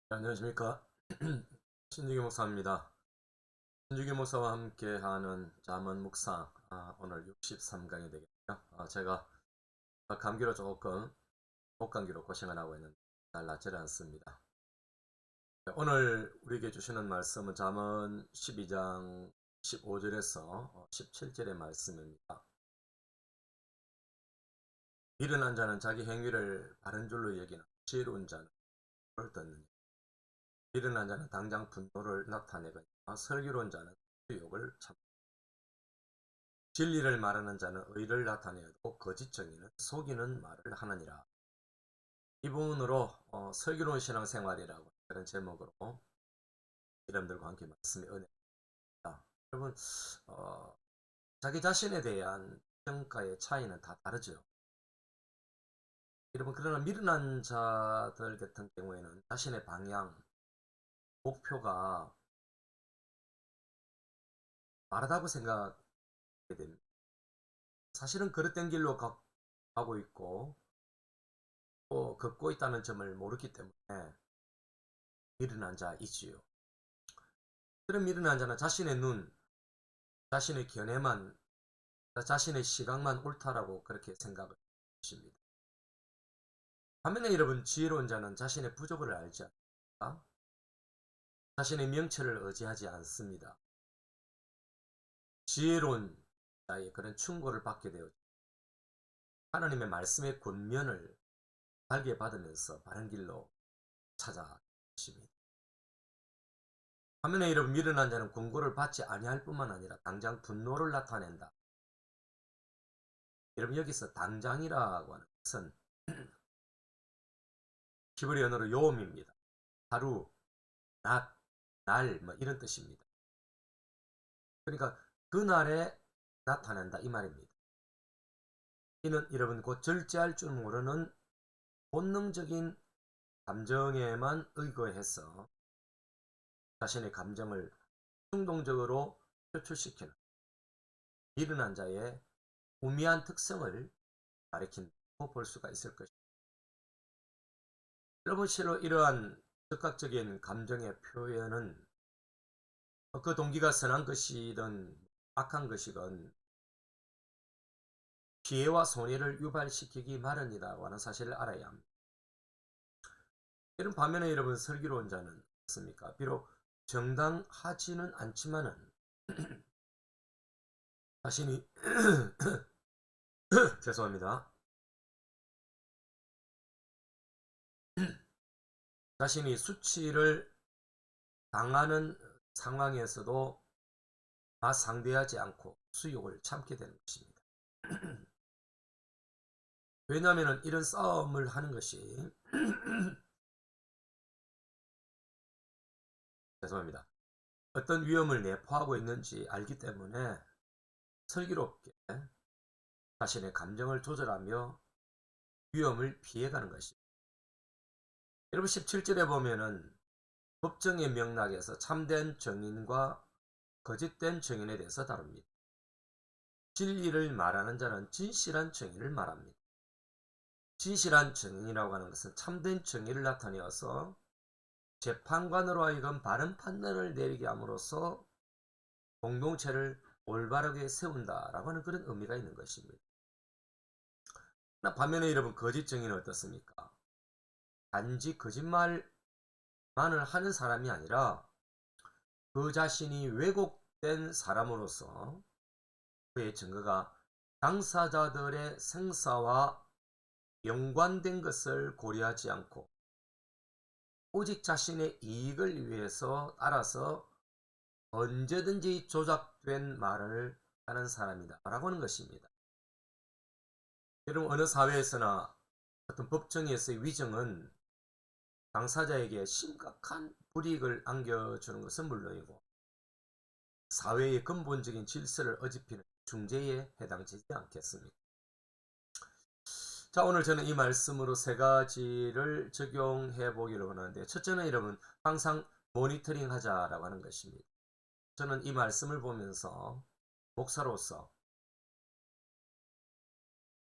안녕하십니까. 신주기 목사입니다. 신주기 목사와 함께하는 잠언 묵상, 오늘 63강이 되겠네요. 제가 감기로 조금 목감기로 고생을 하고 있는데 잘 낫지를 않습니다. 오늘 우리에게 주시는 말씀은 잠언 12장 15절에서 17절의 말씀입니다. 미련한 자는 자기 행위를 바른 줄로 여기나 지혜로운 자는 를 듣느냐. 미련한 자는 당장 분노를 나타내거나 슬기로운 자는 수욕을 참. 진리를 말하는 자는 의를 나타내고 거짓 정의는 속이는 말을 하느니라. 이 부분으로 슬기로운 신앙생활이라고 그런 제목으로 여러분들과 함께 말씀의 은혜입니다. 여러분 자기 자신에 대한 평가의 차이는 다 다르죠. 여러분 그러나 미련한 자들 같은 경우에는 자신의 방향, 목표가 마르다고 생각하게 됩니다. 사실은 그릇된 길로 가고 있고 또 걷고 있다는 점을 모르기 때문에 미련한 자이지요. 그런 미련한 자는 자신의 눈, 자신의 견해만, 자신의 시각만 옳다라고 그렇게 생각을 하십니다. 반면에 여러분 지혜로운 자는 자신의 부족을 알지 않습니까? 자신의 명철을 의지하지 않습니다. 지혜로운 자의 그런 충고를 받게 되어 하나님의 말씀의 권면을 달게 받으면서 바른 길로 찾아가십니다. 반면에 여러분 미련한 자는 권고를 받지 아니할 뿐만 아니라 당장 분노를 나타낸다. 여러분 여기서 당장이라고 하는 것은 히브리 언어로 요음입니다. 하루, 낮, 날 뭐 이런 뜻입니다. 그러니까 그날에 나타난다 이 말입니다. 이는 여러분 곧 절제할 줄 모르는 본능적인 감정에만 의거해서 자신의 감정을 충동적으로 표출시키는 미련한 자의 우미한 특성을 가리킨다고 볼 수가 있을 것입니다. 여러분 실로 이러한 즉각적인 감정의 표현은 그 동기가 선한 것이든 악한 것이건 피해와 손해를 유발시키기 마련이라고 하는 사실을 알아야 합니다. 이런 반면에 여러분 슬기로운 자는 어떻습니까? 비록 정당하지는 않지만은 자신이 죄송합니다. 자신이 수치를 당하는 상황에서도 상대하지 않고 수욕을 참게 되는 것입니다. 왜냐하면 이런 싸움을 하는 것이 죄송합니다. 어떤 위험을 내포하고 있는지 알기 때문에 슬기롭게 자신의 감정을 조절하며 위험을 피해가는 것입니다. 여러분 17절에 보면은 법정의 명락에서 참된 정인과 거짓된 정인에 대해서 다룹니다. 진리를 말하는 자는 진실한 정의를 말합니다. 진실한 정인이라고 하는 것은 참된 정의를 나타내어서 재판관으로 하여금 바른 판단을 내리게 함으로써 공동체를 올바르게 세운다라고 하는 그런 의미가 있는 것입니다. 반면에 여러분 거짓 정의는 어떻습니까? 단지 거짓말만을 하는 사람이 아니라 그 자신이 왜곡된 사람으로서 그의 증거가 당사자들의 생사와 연관된 것을 고려하지 않고 오직 자신의 이익을 위해서 따라서 언제든지 조작된 말을 하는 사람이다 라고 하는 것입니다. 여러분 어느 사회에서나 어떤 법정에서의 위정은 당사자에게 심각한 불이익을 안겨주는 것은 물론이고 사회의 근본적인 질서를 어지피는 중죄에 해당되지 않겠습니까? 자, 오늘 저는 이 말씀으로 세 가지를 적용해 보기를 원하는데, 첫째는 여러분 항상 모니터링 하자라고 하는 것입니다. 저는 이 말씀을 보면서 목사로서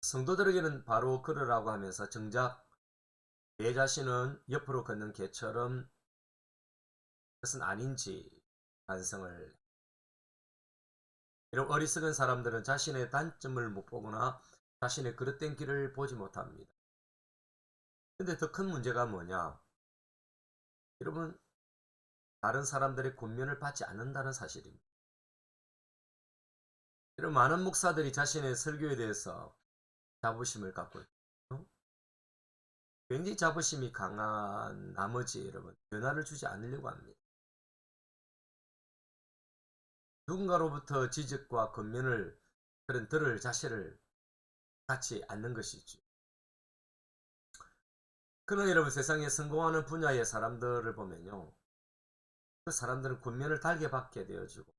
성도들에게는 바로 걸으라고 하면서 정작 내 자신은 옆으로 걷는 개처럼 그것은 아닌지 반성을. 이런 어리석은 사람들은 자신의 단점을 못 보거나 자신의 그릇된 길을 보지 못합니다. 근데 더 큰 문제가 뭐냐? 여러분, 다른 사람들의 권면을 받지 않는다는 사실입니다. 이런 많은 목사들이 자신의 설교에 대해서 자부심을 갖고 있고, 굉장히 자부심이 강한 나머지 여러분, 변화를 주지 않으려고 합니다. 누군가로부터 지적과 권면을 그런 들을 자세를 갖지 않는 것이죠. 그러나 여러분, 세상에 성공하는 분야의 사람들을 보면요, 그 사람들은 권면을 달게 받게 되어지고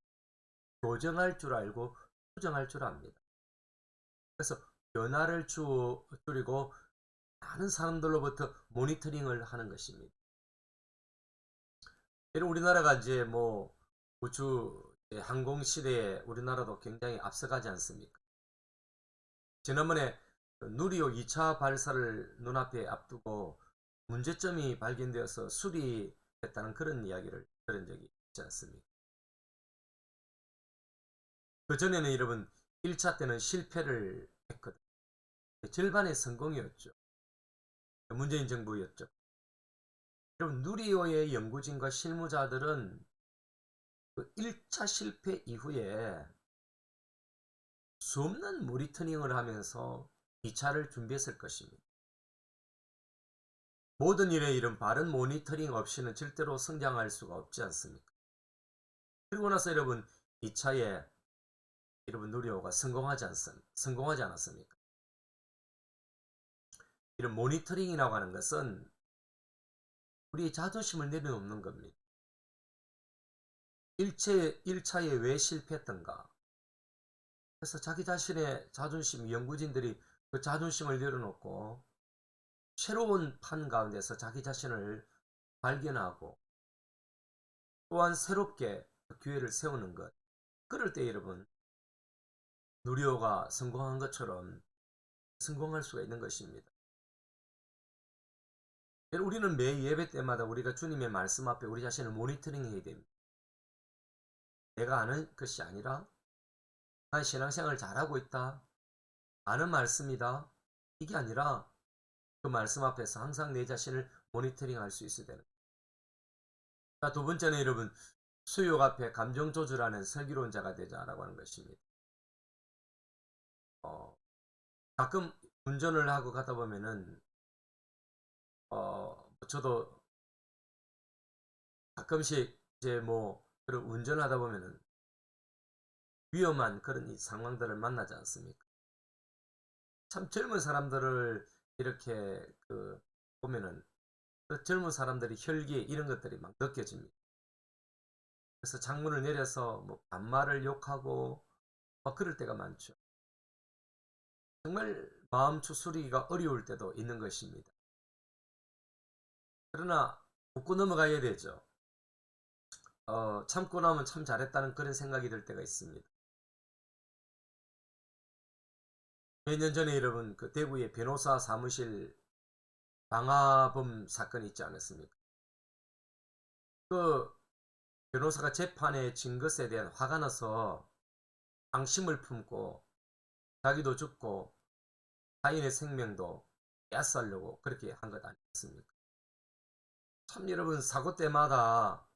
교정할 줄 알고 수정할 줄 압니다. 그래서 변화를 줄이고 많은 사람들로부터 모니터링을 하는 것입니다. 우리나라가 이제 뭐 우주 항공 시대에 우리나라도 굉장히 앞서가지 않습니까? 지난번에 누리호 2차 발사를 눈앞에 앞두고 문제점이 발견되어서 수리했다는 그런 이야기를 들은 적이 있지 않습니까? 그 전에는 여러분 1차 때는 실패를 했거든요. 절반의 성공이었죠. 문재인 정부였죠. 여러분 누리호의 연구진과 실무자들은 그 1차 실패 이후에 수없는 모니터링을 하면서 2차를 준비했을 것입니다. 모든 일에 이런 바른 모니터링 없이는 절대로 성장할 수가 없지 않습니까? 그리고 나서 여러분 2차에 여러분 누리호가 성공하지 않았습니까? 이런 모니터링이라고 하는 것은 우리의 자존심을 내려놓는 겁니다. 1차에 왜 실패했던가? 그래서 자기 자신의 자존심, 연구진들이 그 자존심을 내려놓고 새로운 판 가운데서 자기 자신을 발견하고 또한 새롭게 그 기회를 세우는 것. 그럴 때 여러분 누리호가 성공한 것처럼 성공할 수가 있는 것입니다. 우리는 매 예배 때마다 우리가 주님의 말씀 앞에 우리 자신을 모니터링 해야 됩니다. 내가 아는 것이 아니라 난 신앙생활을 잘하고 있다. 아는 말씀이다. 이게 아니라 그 말씀 앞에서 항상 내 자신을 모니터링 할 수 있어야 되는. 자, 두 번째는 여러분 수욕 앞에 감정 조절하는 슬기로운자가 되자라고 하는 것입니다. 가끔 운전을 하고 가다 보면은 저도 가끔씩 이제 뭐 그런 운전을 하다 보면은 위험한 그런 상황들을 만나지 않습니까? 참 젊은 사람들을 이렇게 보면은 그 젊은 사람들이 혈기 이런 것들이 막 느껴집니다. 그래서 창문을 내려서 뭐 반말을 욕하고 막 그럴 때가 많죠. 정말 마음 추스리기가 어려울 때도 있는 것입니다. 그러나 웃고 넘어가야 되죠. 참고 나면 참 잘했다는 그런 생각이 들 때가 있습니다. 몇 년 전에 여러분 그 대구의 변호사 사무실 방화범 사건이 있지 않았습니까? 그 변호사가 재판에 진 것에 대한 화가 나서 앙심을 품고 자기도 죽고 타인의 생명도 빼앗으려고 그렇게 한 것 아니겠습니까? 참 여러분 사고 때마다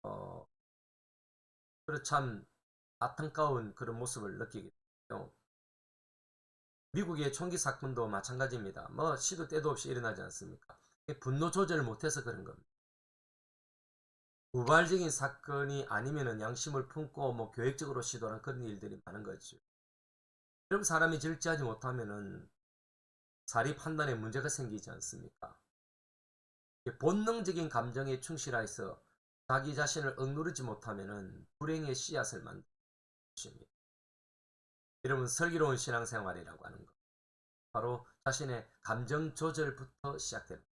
어, 참 안타까운 그런 모습을 느끼게 돼요. 미국의 총기 사건도 마찬가지입니다. 뭐 시도 때도 없이 일어나지 않습니까? 분노 조절을 못해서 그런 겁니다. 우발적인 사건이 아니면은 양심을 품고 뭐 계획적으로 시도하는 그런 일들이 많은 거죠. 그럼 사람이 절제하지 못하면은 사리 판단에 문제가 생기지 않습니까? 본능적인 감정에 충실해서 자기 자신을 억누르지 못하면은 불행의 씨앗을 만드는 것입니다. 여러분 슬기로운 신앙생활이라고 하는 것 바로 자신의 감정 조절부터 시작됩니다.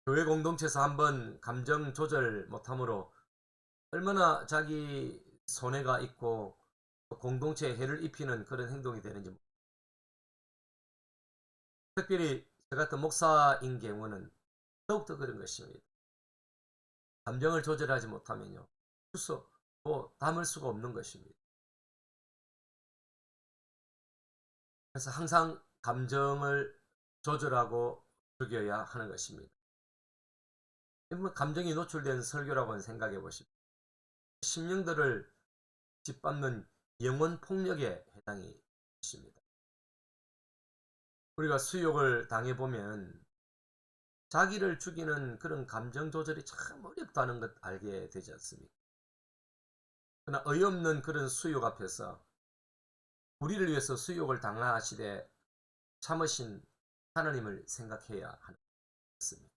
교회 공동체에서 한번 감정 조절 못함으로 얼마나 자기 손해가 있고 공동체에 해를 입히는 그런 행동이 되는지 특별히 저 같은 목사인 경우는 더욱더 그런 것입니다. 감정을 조절하지 못하면요, 담을 수가 없는 것입니다. 그래서 항상 감정을 조절하고 즐겨야 하는 것입니다. 감정이 노출된 설교라고 생각해 보십시오. 심령들을 짓밟는 영혼 폭력에 해당이 있습니다. 우리가 수욕을 당해보면 자기를 죽이는 그런 감정 조절이 참 어렵다는 것 알게 되지 않습니까? 그러나 어이없는 그런 수욕 앞에서 우리를 위해서 수욕을 당하시되 참으신 하나님을 생각해야 하는 것입니다.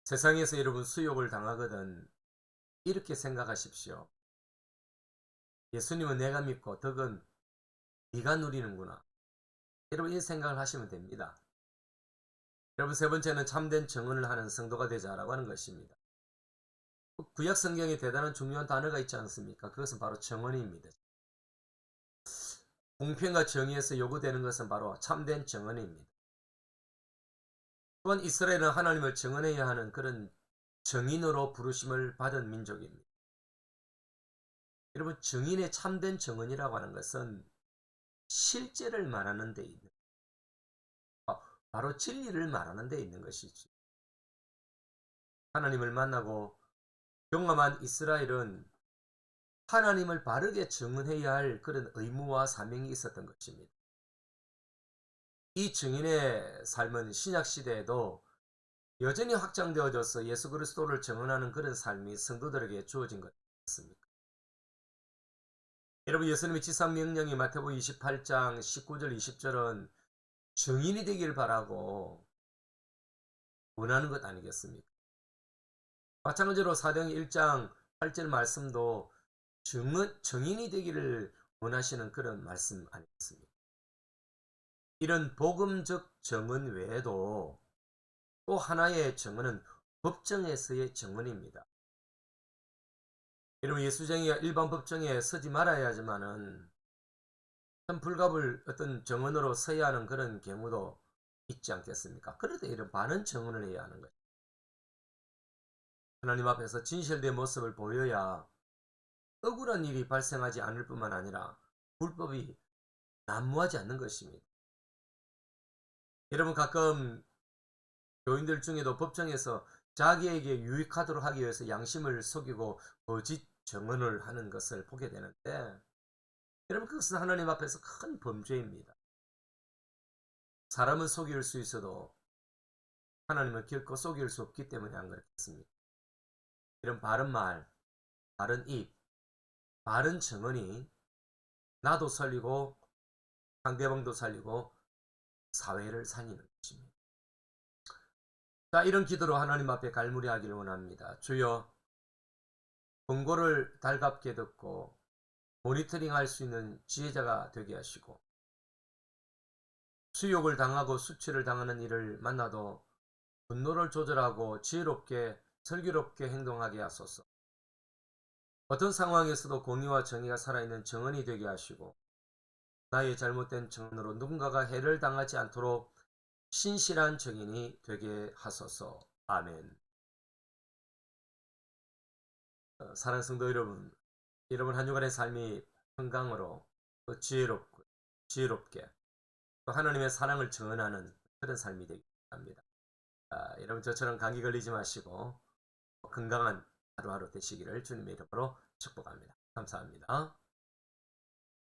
세상에서 여러분 수욕을 당하거든 이렇게 생각하십시오. 예수님은 내가 믿고 덕은 네가 누리는구나. 여러분 이 생각을 하시면 됩니다. 여러분 세 번째는 참된 정언을 하는 성도가 되자라고 하는 것입니다. 구약 성경에 대단한 중요한 단어가 있지 않습니까? 그것은 바로 정언입니다. 공평과 정의에서 요구되는 것은 바로 참된 정언입니다. 또한 이스라엘은 하나님을 정언해야 하는 그런 정인으로 부르심을 받은 민족입니다. 여러분 정인의 참된 정언이라고 하는 것은 실제를 말하는 데 있는, 바로 진리를 말하는 데 있는 것이지. 하나님을 만나고 경험한 이스라엘은 하나님을 바르게 증언해야 할 그런 의무와 사명이 있었던 것입니다. 이 증인의 삶은 신약시대에도 여전히 확장되어져서 예수 그리스도를 증언하는 그런 삶이 성도들에게 주어진 것 같습니다. 여러분 예수님의 지상명령이 마태복음 28장 19절 20절은 증인이 되길 바라고 원하는 것 아니겠습니까? 마찬가지로 사도행 1장 8절 말씀도 증인이 되기를 원하시는 그런 말씀 아니겠습니까? 이런 복음적 정언 외에도 또 하나의 정언은 법정에서의 정언입니다. 여러분 예수쟁이가 일반 법정에 서지 말아야 하지만은 불갑을 어떤 정언으로 서야 하는 그런 경우도 있지 않겠습니까? 그래도 이런 많은 정언을 해야 하는 거죠. 하나님 앞에서 진실된 모습을 보여야 억울한 일이 발생하지 않을 뿐만 아니라 불법이 난무하지 않는 것입니다. 여러분 가끔 교인들 중에도 법정에서 자기에게 유익하도록 하기 위해서 양심을 속이고 거짓 정언을 하는 것을 보게 되는데 여러분 그것은 하나님 앞에서 큰 범죄입니다. 사람은 속일 수 있어도 하나님은 결코 속일 수 없기 때문에 안 그렇겠습니까? 이런 바른 말, 바른 입, 바른 정언이 나도 살리고 상대방도 살리고 사회를 살리는 것입니다. 자, 이런 기도로 하나님 앞에 갈무리하기를 원합니다. 주여, 권고를 달갑게 듣고 모니터링할 수 있는 지혜자가 되게 하시고 수욕을 당하고 수치를 당하는 일을 만나도 분노를 조절하고 지혜롭게 슬기롭게 행동하게 하소서. 어떤 상황에서도 공의와 정의가 살아있는 정언이 되게 하시고 나의 잘못된 정언으로 누군가가 해를 당하지 않도록 신실한 정인이 되게 하소서. 아멘. 사랑하는 성도 여러분, 여러분 한 주간의 삶이 건강으로 또 지혜롭게 또 하나님의 사랑을 증언하는 그런 삶이 되기 바랍니다. 여러분 저처럼 감기 걸리지 마시고 건강한 하루하루 되시기를 주님의 이름으로 축복합니다. 감사합니다.